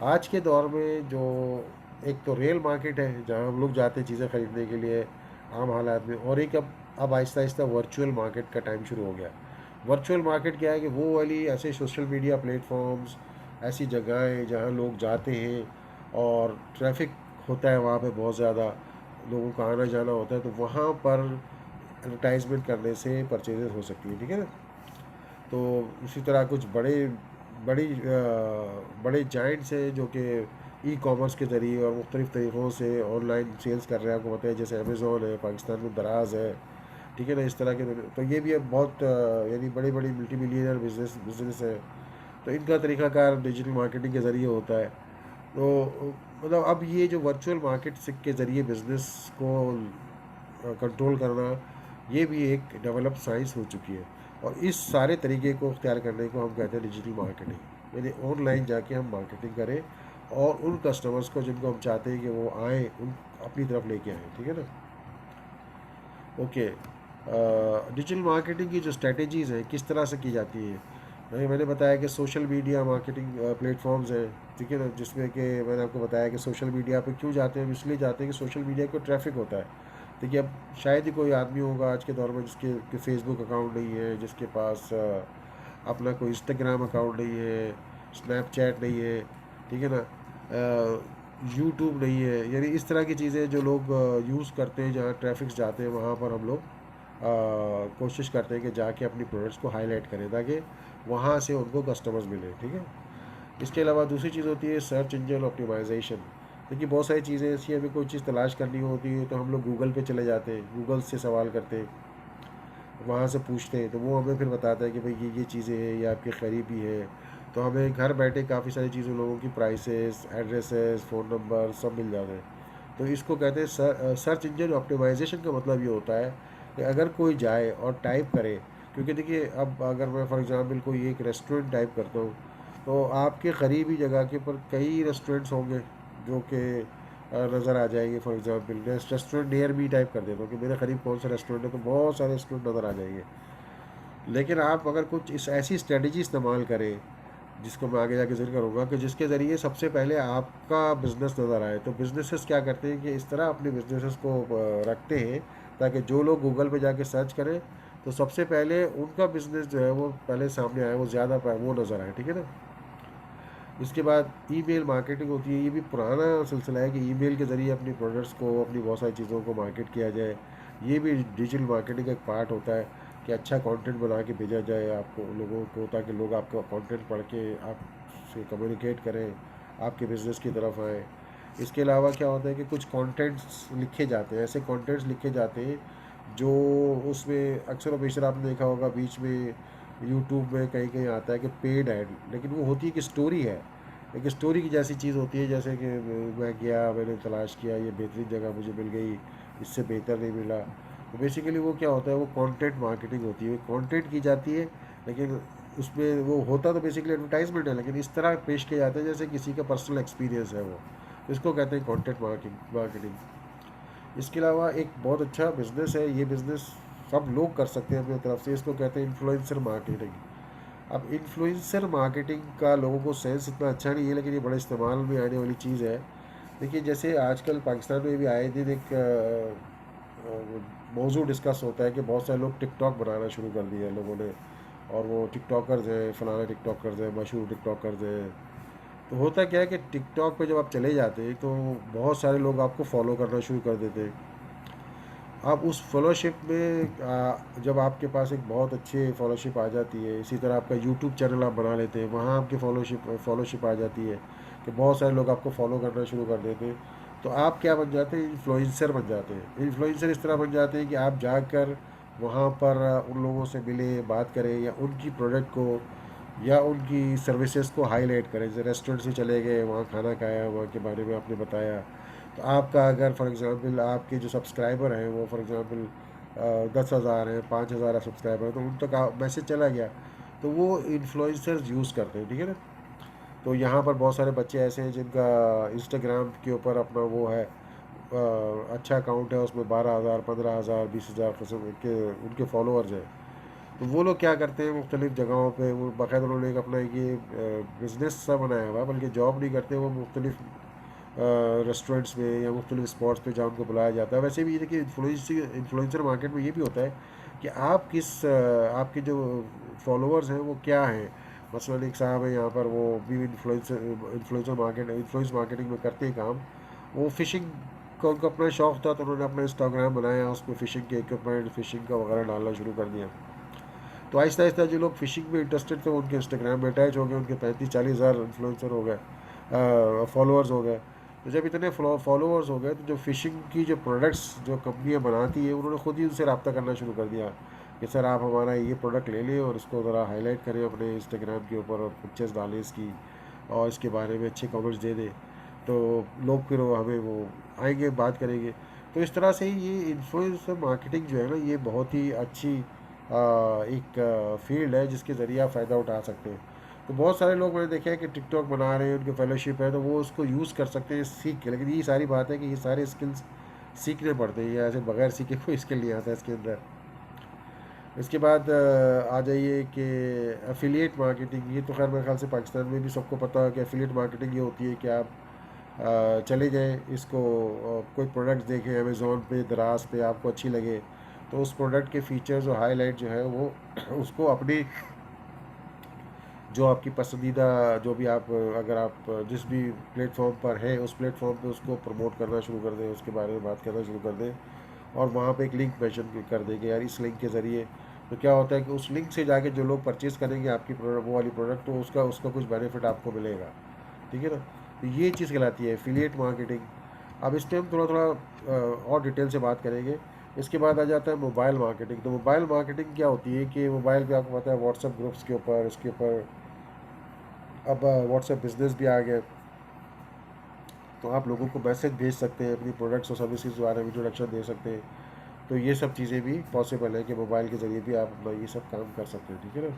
आज के दौर में जो एक तो रेल मार्केट है जहाँ हम लोग जाते हैं चीज़ें ख़रीदने के लिए आम हालात में, और एक अब आहिस्ता आहिस्ता वर्चुअल मार्केट का टाइम शुरू हो गया। वर्चुअल मार्केट क्या है कि वो वाली ऐसे सोशल मीडिया प्लेटफॉर्म्स, ऐसी जगहें जहाँ लोग जाते हैं और ट्रैफिक होता है वहाँ पे, बहुत ज़्यादा लोगों का आना जाना होता है, तो वहाँ पर एडवर्टाइजमेंट करने से परचेजेस हो सकती है, ठीक है ना। तो उसी तरह कुछ बड़े जाइंट्स हैं जो कि ई कॉमर्स के ज़रिए और मुख्तलिफ़ तरीक़ों से ऑनलाइन सेल्स कर रहे हैं, आपको पता है, जैसे अमेज़ोन है, पाकिस्तान में दराज है, ठीक है ना, इस तरह के। तो ये भी अब बहुत यानी बड़ी बड़ी मल्टी मिलियनर बिजनेस है। तो इनका तरीक़ाकार डिजिटल मार्केटिंग के ज़रिए होता है। तो मतलब अब ये जो वर्चुअल मार्केट के ज़रिए बिज़नेस को कंट्रोल करना, ये भी एक डेवलप साइंस हो चुकी है। और इस सारे तरीके को अख्तियार करने को हम कहते हैं डिजिटल मार्केटिंग, यानी ऑनलाइन जाके हम मार्केटिंग करें और उन कस्टमर्स को जिनको हम चाहते हैं कि वो आएँ, उन अपनी तरफ लेके आएँ, ठीक है ना। ओके। डिजिटल मार्केटिंग की जो स्ट्रेटजीज़ हैं किस तरह से की जाती है, मैंने बताया कि सोशल मीडिया मार्केटिंग प्लेटफॉर्म्स हैं, ठीक है ना, जिसमें कि मैंने आपको बताया कि सोशल मीडिया पे क्यों जाते हैं, इसलिए जाते हैं कि सोशल मीडिया को ट्रैफिक होता है। देखिए, अब शायद ही कोई आदमी होगा आज के दौर में जिसके फेसबुक अकाउंट नहीं है, जिसके पास अपना कोई इंस्टाग्राम अकाउंट नहीं है, स्नैपचैट नहीं है, ठीक है ना, यूट्यूब नहीं है, यानी इस तरह की चीज़ें जो लोग यूज़ करते हैं, जहाँ ट्रैफिक्स जाते हैं वहाँ पर हम लोग कोशिश करते हैं कि जाके अपनी प्रोडक्ट्स को हाईलाइट करें ताकि वहाँ से उनको कस्टमर्स मिले, ठीक है। इसके अलावा दूसरी चीज़ होती है सर्च इंजन ऑप्टिमाइजेशन। देखिए, बहुत सारी चीज़ें ऐसी, हमें कोई चीज़ तलाश करनी होती है तो हम लोग गूगल पे चले जाते हैं, गूगल से सवाल करते हैं, वहाँ से पूछते हैं, तो वो हमें फिर बताता है कि भाई ये चीज़ें हैं, ये आपके करीबी है। तो हमें घर बैठे काफ़ी सारी चीज़ें, लोगों की प्राइसेस, एड्रेसेस, फ़ोन नंबर सब मिल जाते हैं। तो इसको कहते हैं सर्च इंजन ऑप्टिमाइजेशन। का मतलब ये होता है कि अगर कोई जाए और टाइप करे, क्योंकि देखिए, अब अगर मैं फॉर एग्ज़ाम्पल कोई एक रेस्टोरेंट टाइप करता हूँ, तो आपके करीबी जगह के पर कई रेस्टोरेंट्स होंगे जो कि नज़र आ जाएंगे। For example restaurant near me type कर देता हूँ कि मेरे करीब कौन सा रेस्टोरेंट है, तो बहुत सारे रेस्टोरेंट नज़र आ जाएंगे। लेकिन आप अगर कुछ ऐसी स्ट्रेटजी इस्तेमाल करें, जिसको मैं आगे जाके ज़िक्र करूँगा, कि जिसके ज़रिए सबसे पहले आपका बिज़नेस नज़र आए। तो बिज़नेसेस क्या करते हैं कि इस तरह अपने बिज़नेसेस को रखते हैं ताकि जो लोग गूगल पे जाके सर्च करें तो सबसे पहले उनका बिज़नेस जो है वो पहले सामने आए, वो ज़्यादा वो नज़र आए, ठीक है ना। इसके बाद ईमेल मार्केटिंग होती है। ये भी पुराना सिलसिला है कि ईमेल के ज़रिए अपनी प्रोडक्ट्स को, अपनी बहुत सारी चीज़ों को मार्केट किया जाए। ये भी डिजिटल मार्केटिंग का एक पार्ट होता है कि अच्छा कंटेंट बना के भेजा जाए आपको, लोगों को, ताकि लोग आपका कंटेंट पढ़ के आपसे कम्युनिकेट करें, आपके बिज़नेस की तरफ आएँ। इसके अलावा क्या होता है कि कुछ कंटेंट्स लिखे जाते हैं, ऐसे कंटेंट्स लिखे जाते हैं जो उसमें अक्सर हमेशा आपने देखा होगा, बीच में यूट्यूब में कहीं कहीं आता है कि पेड ऐड, लेकिन वो होती है कि स्टोरी है, एक स्टोरी की जैसी चीज़ होती है, जैसे कि मैं गया, मैंने तलाश किया, ये बेहतरीन जगह मुझे मिल गई, इससे बेहतर नहीं मिला। तो बेसिकली वो क्या होता है, वो कंटेंट मार्केटिंग होती है, कंटेंट की जाती है, लेकिन उसमें वो होता तो बेसिकली एडवर्टाइजमेंट है, लेकिन इस तरह पेश किया जाता है जैसे किसी का पर्सनल एक्सपीरियंस है वो। तो इसको कहते हैं कंटेंट मार्केटिंग। इसके अलावा एक बहुत अच्छा बिज़नेस है, ये बिज़नेस सब लोग कर सकते हैं अपनी तरफ से। इसको कहते हैं इन्फ्लुएंसर मार्केटिंग। अब इन्फ्लुएंसर मार्केटिंग का लोगों को सेंस इतना अच्छा नहीं है, लेकिन ये बड़े इस्तेमाल में आने वाली चीज़ है। देखिए जैसे आजकल पाकिस्तान में भी आए दिन एक मौजूद डिस्कस होता है कि बहुत सारे लोग टिकटॉक बनाना शुरू कर दिया है लोगों ने, और वो टिकटॉकर्स हैं, फलाना टिकटॉकर्स हैं, मशहूर टिकटॉकर्स हैं। तो होता क्या है कि टिकटॉक पे जब आप चले जाते हैं तो बहुत सारे लोग आपको फॉलो करना शुरू कर देते हैं। आप उस फॉलोशिप में जब आपके पास एक बहुत अच्छी फॉलोशिप आ जाती है, इसी तरह आपका यूट्यूब चैनल आप बना लेते हैं, वहाँ आपकी फॉलोशिप आ जाती है कि बहुत सारे लोग आपको फॉलो करना शुरू कर देते हैं। तो आप क्या बन जाते हैं, इन्फ्लुएंसर बन जाते हैं। इन्फ्लुएंसर इस तरह बन जाते हैं कि आप जाकर वहाँ पर उन लोगों से मिले, बात करें, या उनकी प्रोडक्ट को या उनकी सर्विसेज को हाईलाइट करें। जैसे रेस्टोरेंट से चले गए, वहाँ खाना खाया, वहाँ के बारे में आपने बताया, तो आपका अगर फॉर एग्ज़ाम्पल आपके जो सब्सक्राइबर हैं वो फॉर एग्ज़ाम्पल 10,000 हैं, 5,000 सब्सक्राइबर हैं, तो उन तक मैसेज चला गया, तो वो इन्फ्लुएंसर्स यूज़ करते हैं, ठीक है ना। तो यहाँ पर बहुत सारे बच्चे ऐसे हैं जिनका इंस्टाग्राम के ऊपर अपना वो है, अच्छा अकाउंट है, उसमें 12,000, 15,000, 20,000 के उनके फॉलोअर्स हैं। तो वो लोग क्या करते हैं, मुख्तलिफ़ जगहों पे वो बाकायदा उन्होंने एक अपना ये बिज़नेस सा बनाया हुआ है, बल्कि जॉब नहीं करते वो, मुख्तलिफ़ रेस्टोरेंट्स में या मुख्तलिफ स्पॉट्स पे जहाँ उनको बुलाया जाता है। वैसे भी देखिए इन्फ्लुएंसर मार्केट में ये भी होता है कि आप आपके जो फॉलोअर्स हैं वो क्या हैं। मसलन एक साहब है यहाँ पर, वो भी इन्फ्लुएंस मार्केटिंग में करते हैं काम। वो फ़िशिंग का उनका अपना शौक़ था, तो उन्होंने अपना इंस्टाग्राम बनाया, उसमें फ़िशिंग के इक्विपमेंट, फ़िशिंग का वगैरह डालना शुरू कर दिया। तो आहिस्ता आहिस्ता जो लोग फ़िशिंग में इंटरेस्टेड थे उनके इंस्टाग्राम में अटैच हो गए, उनके 35-40 हज़ार इन्फ्लुएंसर हो गए, फॉलोअर्स हो गए। तो जब इतने फॉलोअर्स हो गए, तो जो फ़िशिंग की जो प्रोडक्ट्स जो कंपनियां बनाती है, उन्होंने ख़ुद ही उनसे रब्ता करना शुरू कर दिया कि सर आप हमारा ये प्रोडक्ट ले लें और इसको ज़रा हाईलाइट करें अपने इंस्टाग्राम के ऊपर, और पिक्चर्स डालें इसकी, और इसके बारे में अच्छे कमेंट्स दे दें, तो लोग फिर वो हमें वो आएंगे, बात करेंगे। तो इस तरह से ये इन्फ्लुएंसर मार्केटिंग जो है ना, ये बहुत ही अच्छी एक फील्ड है जिसके ज़रिए आप फ़ायदा उठा सकते हैं। तो बहुत सारे लोग मैंने देखा है कि टिकटॉक बना रहे हैं, उनकी फेलोशिप है, तो वो उसको यूज़ कर सकते हैं सीख के। लेकिन ये सारी बात है कि ये सारे स्किल्स सीखने पड़ते हैं, या ऐसे बगैर सीखे कोई स्किल नहीं आता इसके अंदर। इसके बाद आ जाइए कि एफिलिएट मार्केटिंग। ये तो खैर मेरे ख्याल से पाकिस्तान में भी सबको पता है कि एफिलिएट मार्केटिंग ये होती है कि आप चले जाएँ, इसको कोई प्रोडक्ट देखें अमेज़ोन पे, दराज पे, आपको अच्छी लगे, तो उस प्रोडक्ट के फीचर्स और हाईलाइट जो है वो उसको अपनी जो आपकी पसंदीदा, जो भी आप अगर आप जिस भी प्लेटफॉर्म पर हैं उस प्लेटफॉर्म पे उसको प्रमोट करना शुरू कर दें, उसके बारे में बात करना शुरू कर दें, और वहाँ पे एक लिंक मेंशन कर दें कि यार इस लिंक के ज़रिए, तो क्या होता है कि उस लिंक से जाके जो लोग परचेज़ करेंगे आपकी प्रोडक्ट, वो वाली प्रोडक्ट, तो उसका उसका कुछ बेनिफिट आपको मिलेगा, ठीक है ना। तो ये चीज़ कहलाती है एफिलिएट मार्केटिंग। अब इस पर हम थोड़ा थोड़ा और डिटेल से बात करेंगे। इसके बाद आ जाता है मोबाइल मार्केटिंग। तो मोबाइल मार्केटिंग क्या होती है कि मोबाइल पे आपको पता है व्हाट्सएप ग्रुप्स के ऊपर, इसके ऊपर अब व्हाट्सएप बिजनेस भी आ गया, तो आप लोगों को मैसेज भेज सकते हैं, अपनी प्रोडक्ट्स और सर्विसेज के बारे में इंट्रोडक्शन दे सकते हैं। तो ये सब चीज़ें भी पॉसिबल है कि मोबाइल के ज़रिए भी आप अपना ये सब काम कर सकते हैं, ठीक है ना।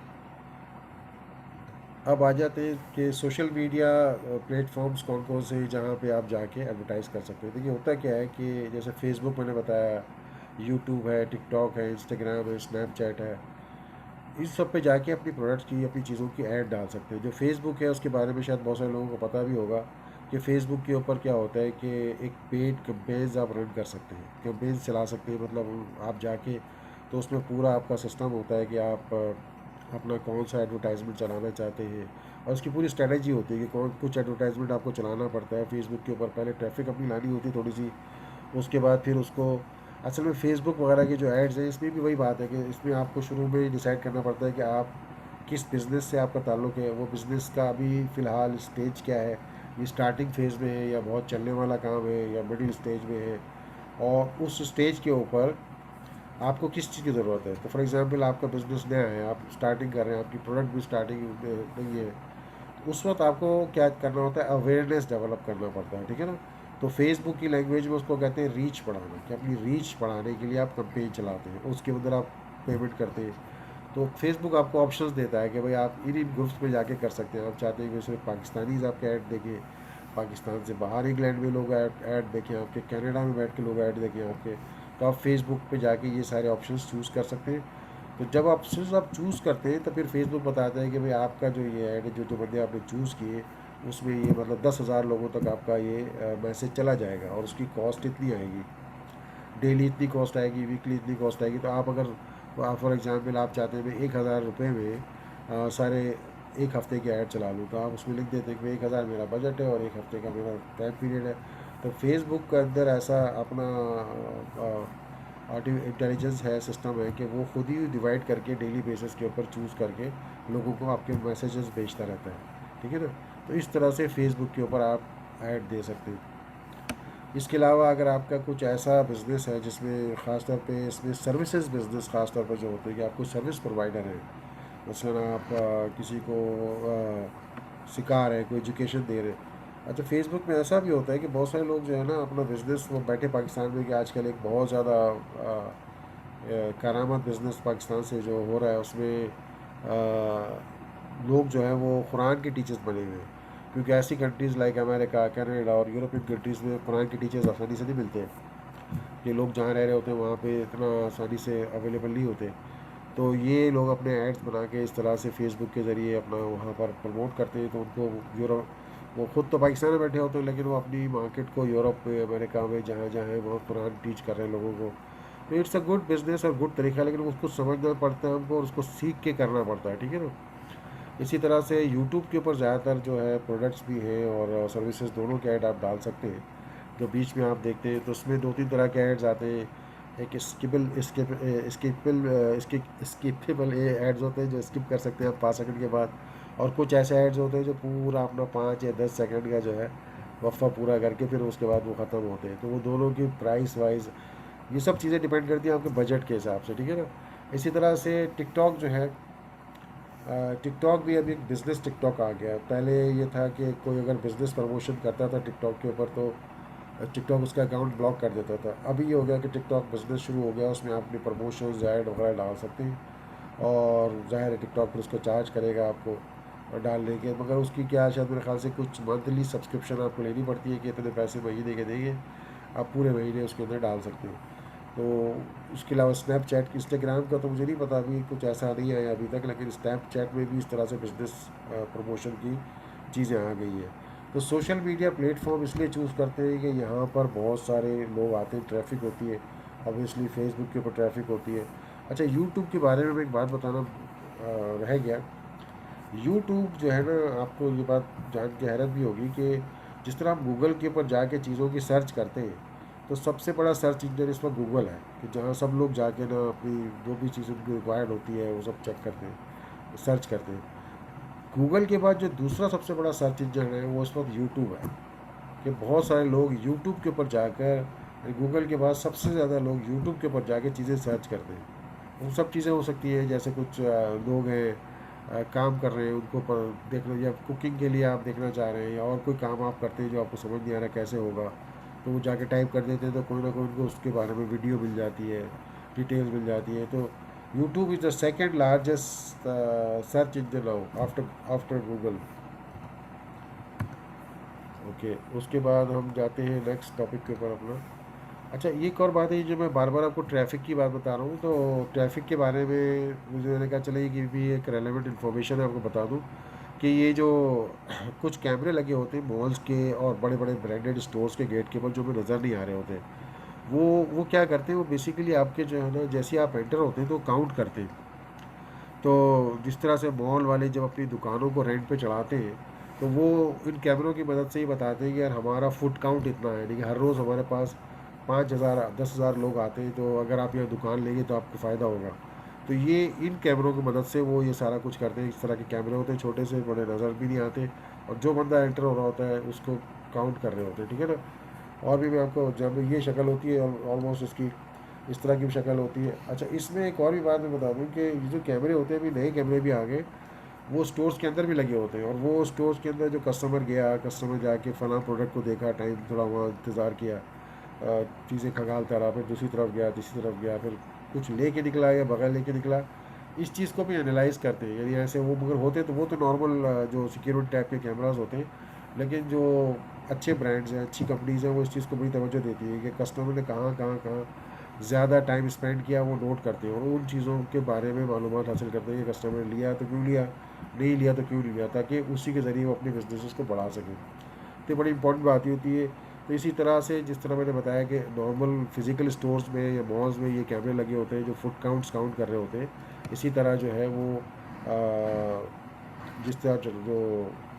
अब आ जाते हैं कि सोशल मीडिया प्लेटफॉर्म्स कौन कौन से जहाँ पे आप जाके एडवर्टाइज़ कर सकते हैं। देखिए होता क्या है कि जैसे फेसबुक मैंने बताया, यूट्यूब है, टिकटॉक है, इंस्टाग्राम है, स्नैपचैट है, इस सब पे जाके अपनी प्रोडक्ट्स की, अपनी चीज़ों की ऐड डाल सकते हैं। जो फेसबुक है उसके बारे में शायद बहुत सारे लोगों को पता भी होगा कि फेसबुक के ऊपर क्या होता है कि एक पेड कैंपेन्स आप रन कर सकते हैं, कैंपेन्स चला सकते हैं। मतलब आप जाके, तो उसमें पूरा आपका सिस्टम होता है कि आप अपना कौन सा एडवर्टाइजमेंट चलाना चाहते हैं, और उसकी पूरी स्ट्रेटजी होती है कि कौन कुछ एडवर्टाइजमेंट आपको चलाना पड़ता है फेसबुक के ऊपर। पहले ट्रैफिक अपनी लानी होती है थोड़ी सी, उसके बाद फिर उसको, असल में फेसबुक वगैरह के जो एड्स हैं इसमें भी वही बात है कि इसमें आपको शुरू में डिसाइड करना पड़ता है कि आप किस बिज़नेस से आपका ताल्लुक़ है, वो बिज़नेस का अभी फ़िलहाल स्टेज क्या है, ये स्टार्टिंग फेज़ में है या बहुत चलने वाला काम है या मिडिल स्टेज में है, और उस स्टेज के ऊपर आपको किस चीज़ की ज़रूरत है। तो फॉर एग्ज़ाम्पल आपका बिज़नेस नया है, आप स्टार्टिंग कर रहे हैं, आपकी प्रोडक्ट भी स्टार्टिंग नहीं है, उस वक्त आपको क्या करना होता है, अवेयरनेस डेवलप करना पड़ता है, ठीक है ना। तो फेसबुक की लैंग्वेज में उसको कहते हैं रीच बढ़ाना, कि अपनी रीच बढ़ाने के लिए आप कैंपेन चलाते हैं, उसके अंदर आप पेमेंट करते हैं। तो फेसबुक आपको ऑप्शंस देता है कि भाई आप इन इन ग्रुप्स में जाके कर सकते हैं। आप चाहते हैं कि सिर्फ पाकिस्तानीज आपके ऐड देखें, पाकिस्तान से बाहर इंग्लैंड में लोग ऐड देखें आपके, कनाडा में बैठ के लोग ऐड देखें आपके, तो आप फेसबुक पे जाके ये सारे ऑप्शंस चूज़ कर सकते हैं। तो जब ऑप्शंस आप चूज़ करते हैं तो फिर फेसबुक बताता है कि भाई आपका जो ये ऐड जो जो बंदे आपने चूज़ किए उसमें ये मतलब 10,000 लोगों तक आपका ये मैसेज चला जाएगा और उसकी कॉस्ट इतनी आएगी, डेली इतनी कॉस्ट आएगी, वीकली इतनी कॉस्ट आएगी। तो आप अगर आप फॉर एग्जांपल आप चाहते हैं भाई 1,000 रुपये में सारे एक हफ़्ते की ऐड चला लूँ, तो आप उसमें लिख देते हैं कि 1,000 मेरा बजट है और एक हफ़्ते का मेरा टाइम पीरियड है। तो फेसबुक के अंदर ऐसा अपना इंटेलिजेंस है, सिस्टम है कि वो खुद ही डिवाइड करके डेली बेसिस के ऊपर चूज़ करके लोगों को आपके मैसेजेस भेजता रहता है, ठीक है ना। तो इस तरह से फेसबुक के ऊपर आप ऐड दे सकते हैं। इसके अलावा अगर आपका कुछ ऐसा बिज़नेस है जिसमें ख़ास तौर पे इसमें सर्विसेज बिज़नेस ख़ास तौर पर जो होते हैं कि आपको सर्विस प्रोवाइडर है, मसलन आप किसी को सिखा रहे हैं, कोई एजुकेशन दे रहे हैं। अच्छा, फेसबुक में ऐसा भी होता है कि बहुत सारे लोग जो है ना अपना बिज़नेस वो बैठे पाकिस्तान में, कि आजकल एक बहुत ज़्यादा करामत बिज़नेस पाकिस्तान से जो हो रहा है उसमें लोग जो है वो कुरान के टीचर्स बने हुए हैं, क्योंकि ऐसी कंट्रीज़ लाइक अमेरिका, कनाडा और यूरोपियन कंट्रीज़ में कुरान के टीचर्स आसानी से नहीं मिलते हैं। ये लोग जहाँ रह रहे होते हैं वहाँ पे इतना आसानी से अवेलेबल नहीं होते। तो ये लोग अपने एड्स बना के इस तरह से फेसबुक के ज़रिए अपना वहाँ पर प्रमोट करते हैं। तो उनको यूरोप, वो खुद तो पाकिस्तान में बैठे होते हैं लेकिन वो अपनी मार्केट को यूरोप में, अमेरिका में, जहाँ जहाँ है वहाँ कुरान टीच कर रहे हैं लोगों को। तो इट्स अ गुड बिजनेस और गुड तरीका, लेकिन उसको समझना पड़ता है हमको और उसको सीख के करना पड़ता है, ठीक है ना। इसी तरह से यूट्यूब के ऊपर ज़्यादातर जो है प्रोडक्ट्स भी हैं और सर्विसेज दोनों के ऐड आप डाल सकते हैं। जो बीच में आप देखते हैं तो उसमें दो तीन तरह के ऐड्स आते हैं। एक स्किपेबल एड्स होते हैं जो स्किप कर सकते हैं आप 5 सेकंड के बाद, और कुछ ऐसे एड्स होते हैं जो पूरा अपना 5 या 10 सेकंड का जो है वक्फा पूरा करके फिर उसके बाद वो ख़त्म होते हैं। तो वो दोनों की प्राइस वाइज ये सब चीज़ें डिपेंड करती हैं आपके बजट के हिसाब से, ठीक है ना। इसी तरह से टिकटॉक जो है, टिकटॉक भी अभी एक बिज़नेस टिकटॉक आ गया है। पहले ये था कि कोई अगर बिज़नेस प्रमोशन करता था टिकटॉक के ऊपर तो टिकटॉक उसका अकाउंट ब्लॉक कर देता था। अभी ये हो गया कि टिकटॉक बिज़नेस शुरू हो गया, उसमें आप अपनी प्रमोशन ऐड वगैरह डाल सकते हैं और ज़ाहिर है टिकटॉक फिर उसको चार्ज करेगा आपको डालने के, मगर उसकी क्या शायद मेरे ख्याल से कुछ मंथली सब्सक्रिप्शन आपको लेनी पड़ती है कि इतने पैसे महीने के देंगे, आप पूरे महीने उसके अंदर डाल सकते हैं। तो उसके अलावा स्नैपचैट, इंस्टाग्राम का तो मुझे नहीं पता, अभी कुछ ऐसा नहीं आया अभी तक, लेकिन स्नैपचैट में भी इस तरह से बिज़नेस प्रमोशन की चीज़ें आ गई हैं। तो सोशल मीडिया प्लेटफॉर्म इसलिए चूज़ करते हैं कि यहाँ पर बहुत सारे लोग आते हैं, ट्रैफिक होती है। ऑब्वियसली फेसबुक के ऊपर ट्रैफिक होती है। अच्छा, यूट्यूब के बारे में मैं एक बात बताना रह गया। यूट्यूब जो है ना, आपको ये बात जान के हैरत भी होगी कि जिस तरह आप गूगल के ऊपर जाके चीज़ों की सर्च करते हैं, तो सबसे बड़ा सर्च इंजन इस वक्त गूगल है, कि जहाँ सब लोग जाके ना अपनी जो भी चीज़ उनको रिक्वायर्ड होती है वो सब चेक करते हैं, सर्च करते हैं। गूगल के बाद जो दूसरा सबसे बड़ा सर्च इंजन है वो इस वक्त यूट्यूब है, कि बहुत सारे लोग यूट्यूब के ऊपर जाकर, गूगल के बाद सबसे ज़्यादा लोग यूट्यूब के ऊपर जाके चीज़ें सर्च करते हैं। वो सब चीज़ें हो सकती हैं, जैसे कुछ लोग हैं काम कर रहे हैं उनको पर देख लो, या कुकिंग के लिए आप देखना चाह रहे हैं, या और कोई काम आप करते हैं जो आपको समझ नहीं आ रहा कैसे होगा, तो वो जाके टाइप कर देते हैं तो कोई ना कोई उनको उसके बारे में वीडियो मिल जाती है, डिटेल्स मिल जाती है। तो YouTube is the second largest search engine after after Google. Okay, उसके बाद हम जाते हैं नेक्स्ट टॉपिक के ऊपर अपना। अच्छा, एक और बात है जो मैं बार बार आपको ट्रैफिक की बात बता रहा हूँ, तो ट्रैफिक के बारे में मुझे मैंने कहा चला ये भी एक रेलेवेंट इन्फॉर्मेशन है, आपको बता दूँ कि ये जो कुछ कैमरे लगे होते हैं मॉल्स के और बड़े बड़े ब्रांडेड स्टोर्स के गेट के ऊपर जो हमें नज़र नहीं आ रहे होते, वो क्या करते हैं, वो बेसिकली आपके जो है ना जैसे आप एंटर होते हैं तो काउंट करते हैं। तो जिस तरह से मॉल वाले जब अपनी दुकानों को रेंट पे चढ़ाते हैं तो वो इन कैमरों की मदद से ही बताते हैं कि यार हमारा फुट काउंट इतना है, यानी कि हर रोज़ हमारे पास 5,000 10,000 लोग आते हैं, तो अगर आप यहाँ दुकान लेंगे तो आपको फ़ायदा होगा। तो ये इन कैमरों की मदद से वो ये सारा कुछ करते हैं। इस तरह के कैमरे होते हैं, छोटे से बड़े, नज़र भी नहीं आते, और जो बंदा एंटर हो रहा होता है उसको काउंट कर रहे होते हैं, ठीक है ना। और भी मैं आपको, जब ये शक्ल होती है ऑलमोस्ट इसकी, इस तरह की भी शक्ल होती है। अच्छा, इसमें एक और भी बात मैं बता दूँ कि ये जो कैमरे होते हैं, अभी नए कैमरे भी आ गए, वो स्टोर्स के अंदर भी लगे होते हैं, और वो स्टोर्स के अंदर जो कस्टमर गया, कस्टमर जाके फ़लाँ प्रोडक्ट को देखा, टाइम थोड़ा वहाँ इंतज़ार किया, चीज़ें खंगालता रहा, फिर दूसरी तरफ गया, तीसरी तरफ गया, फिर कुछ लेके निकला या बगैर लेके निकला, इस चीज़ को भी एनालाइज़ करते हैं। यानी ऐसे वो मगर होते तो वो तो नॉर्मल जो सिक्योरिटी टाइप के कैमराज होते हैं, लेकिन जो अच्छे ब्रांड्स हैं, अच्छी कंपनीज़ हैं, वो इस चीज़ को बड़ी तवज्जो देती है कि कस्टमर ने कहाँ कहाँ कहाँ ज़्यादा टाइम स्पेंड किया वो नोट करते हैं और उन चीज़ों के बारे में मालूमात हासिल करते हैं कि कस्टमर ने लिया तो क्यों लिया, नहीं लिया तो क्यों लिया, ताकि उसी के ज़रिए वो अपने बिजनेस को बढ़ा सकें। तो ये बड़ी इंपॉर्टेंट बात ही होती है। तो इसी तरह से जिस तरह मैंने बताया कि नॉर्मल फिजिकल स्टोर्स में या मॉल्स में ये कैमरे लगे होते हैं जो फुट काउंट्स काउंट कर रहे होते हैं, इसी तरह जो है वो जिस तरह जो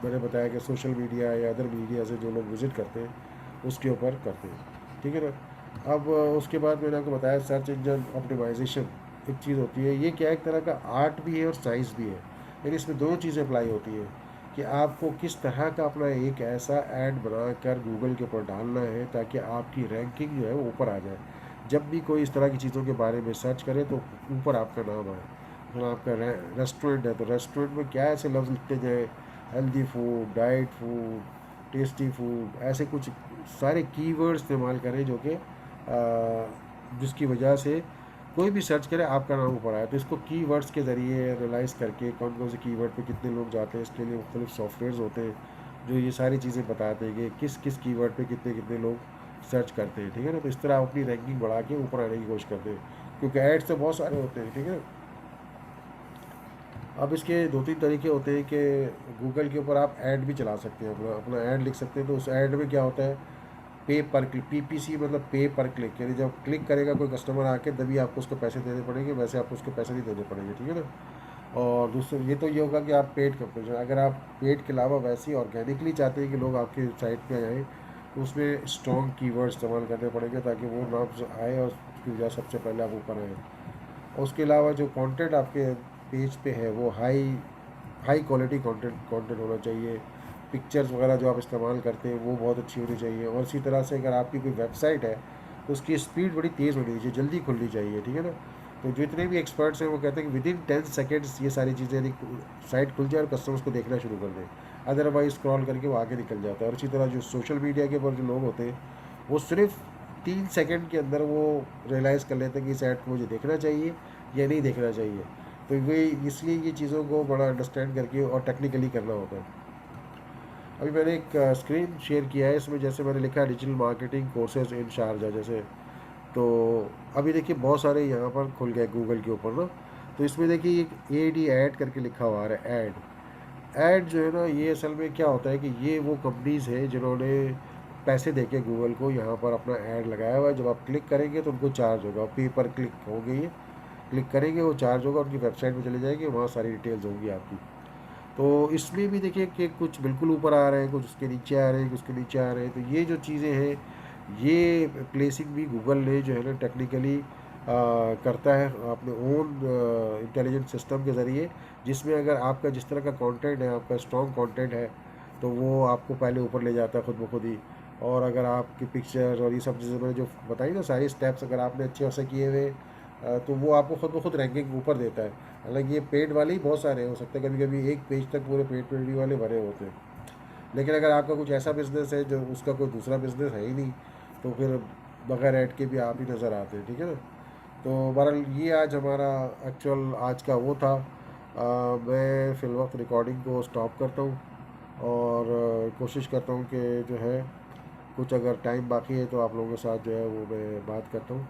मैंने बताया कि सोशल मीडिया या अदर मीडिया से जो लोग विज़िट करते हैं उसके ऊपर करते हैं, ठीक है ना। अब उसके बाद मैंने आपको बताया सर्च इंजन ऑप्टिमाइजेशन एक चीज़ होती है। ये क्या एक तरह का आर्ट भी है और साइंस भी है, यानी इसमें दोनों चीज़ें अप्लाई होती हैं कि आपको किस तरह का अपना एक ऐसा ऐड बनाकर गूगल के ऊपर डालना है ताकि आपकी रैंकिंग जो है वो ऊपर आ जाए। जब भी कोई इस तरह की चीज़ों के बारे में सर्च करे तो ऊपर आपका नाम आए। मतलब आपका रेस्टोरेंट है तो रेस्टोरेंट में क्या ऐसे लफ्ज़ लिखते जाए, healthy food, diet food, tasty food, ऐसे कुछ सारे कीवर्ड इस्तेमाल करें जो कि जिसकी वजह से कोई भी सर्च करे आपका नाम ऊपर आया। तो इसको कीवर्ड्स के ज़रिए एनालाइज करके कौन कौन से कीवर्ड पे कितने लोग जाते हैं, इसके लिए मुख्तलिफ सॉफ्टवेयर्स होते हैं जो ये सारी चीज़ें बताते हैं कि किस किस कीवर्ड पे कितने कितने लोग सर्च करते हैं, ठीक है ना। तो इस तरह आप अपनी रैंकिंग बढ़ा के ऊपर आने की कोशिश करते हैं, क्योंकि एड्स तो बहुत सारे होते हैं, ठीक है। अब इसके दो तीन तरीके होते हैं कि गूगल के ऊपर आप ऐड भी चला सकते हैं, अपना अपना ऐड लिख सकते हैं। तो उस ऐड में क्या होता है, पे पर क्लिक, पीपीसी मतलब पे पर क्लिक, यानी जब क्लिक करेगा कोई कस्टमर आके तभी आपको उसको पैसे देने पड़ेंगे, वैसे आपको उसके पैसे नहीं देने पड़ेंगे, ठीक है ना। और दूसरा ये तो ये होगा कि आप पेड कंपनी, अगर आप पेड के अलावा वैसे ही ऑर्गेनिकली चाहते हैं कि लोग आपके साइट पे आएँ तो उसमें स्ट्रॉन्ग कीवर्ड इस्तेमाल करने पड़ेंगे ताकि वो नाम आए और उसकी वजह सबसे पहले आप ऊपर आए। और उसके अलावा जो कंटेंट आपके पेज पे है वो हाई हाई क्वालिटी कंटेंट होना चाहिए। पिक्चर्स वगैरह जो आप इस्तेमाल करते हैं वो बहुत अच्छी होनी चाहिए। और इसी तरह से अगर आपकी कोई वेबसाइट है तो उसकी स्पीड बड़ी तेज़ होनी चाहिए, जल्दी खुलनी चाहिए, ठीक है ना। तो जितने भी एक्सपर्ट्स हैं वो कहते हैं कि विदिन 10 सेकेंड्स ये सारी चीज़ें यदि साइट खुल जाए और कस्टमर्स को देखना शुरू कर दें, अदरवाइज स्क्रॉल करके वो आगे निकल जाता है। और इसी तरह जो सोशल मीडिया के ऊपर जो लोग होते हैं वो सिर्फ 3 सेकेंड के अंदर वो रियलाइज़ कर लेते हैं कि इस ऐड को मुझे देखना चाहिए या नहीं देखना चाहिए। तो वे इसलिए ये चीज़ों को बड़ा अंडरस्टैंड करके और टेक्निकली करना होता है। अभी मैंने एक स्क्रीन शेयर किया है, इसमें जैसे मैंने लिखा है digital marketing courses in Sharjah जैसे। तो अभी देखिए बहुत सारे यहाँ पर खुल गए गूगल के ऊपर ना। तो इसमें देखिए एक AD ऐड करके लिखा हुआ आ रहा है, ऐड। ऐड जो है ना ये असल में क्या होता है कि ये वो कंपनीज़ है जिन्होंने पैसे देके गूगल को यहाँ पर अपना ऐड लगाया हुआ है। जब आप क्लिक करेंगे तो उनको चार्ज होगा, पे पर क्लिक होगी, ये क्लिक करेंगे वो चार्ज होगा, उनकी वेबसाइट में चले जाएंगे, वहाँ सारी डिटेल्स होंगी आपकी। तो इसमें भी देखिए कि कुछ बिल्कुल ऊपर आ रहे हैं, कुछ उसके नीचे आ रहे हैं, कुछ उसके नीचे आ रहे हैं। तो ये जो चीज़ें हैं ये प्लेसिंग भी गूगल ने जो है ना टेक्निकली करता है अपने ओन इंटेलिजेंट सिस्टम के ज़रिए, जिसमें अगर आपका जिस तरह का कंटेंट है, आपका स्ट्रॉन्ग कंटेंट है, तो वो आपको पहले ऊपर ले जाता है खुद ब खुद ही। और अगर आपकी पिक्चर्स और ये सब चीज़ें मैंने जो बताई ना सारी स्टेप्स अगर आपने अच्छे से किए हुए तो वो आपको खुद ब खुद रैंकिंग ऊपर देता है। हालांकि ये पेड वाले ही बहुत सारे हो सकते हैं, कभी कभी एक पेज तक पूरे पेड वाले भरे होते हैं। लेकिन अगर आपका कुछ ऐसा बिजनेस है जो उसका कोई दूसरा बिजनेस है ही नहीं तो फिर बगैर ऐड के भी आप ही नज़र आते हैं, ठीक है ना। तो बहरहाल ये आज हमारा एक्चुअल आज का वो था। मैं फ़िल वक्त रिकॉर्डिंग को स्टॉप करता हूँ और कोशिश करता हूँ कि जो है कुछ अगर टाइम बाकी है तो आप लोगों के साथ जो है वो मैं बात करता हूँ।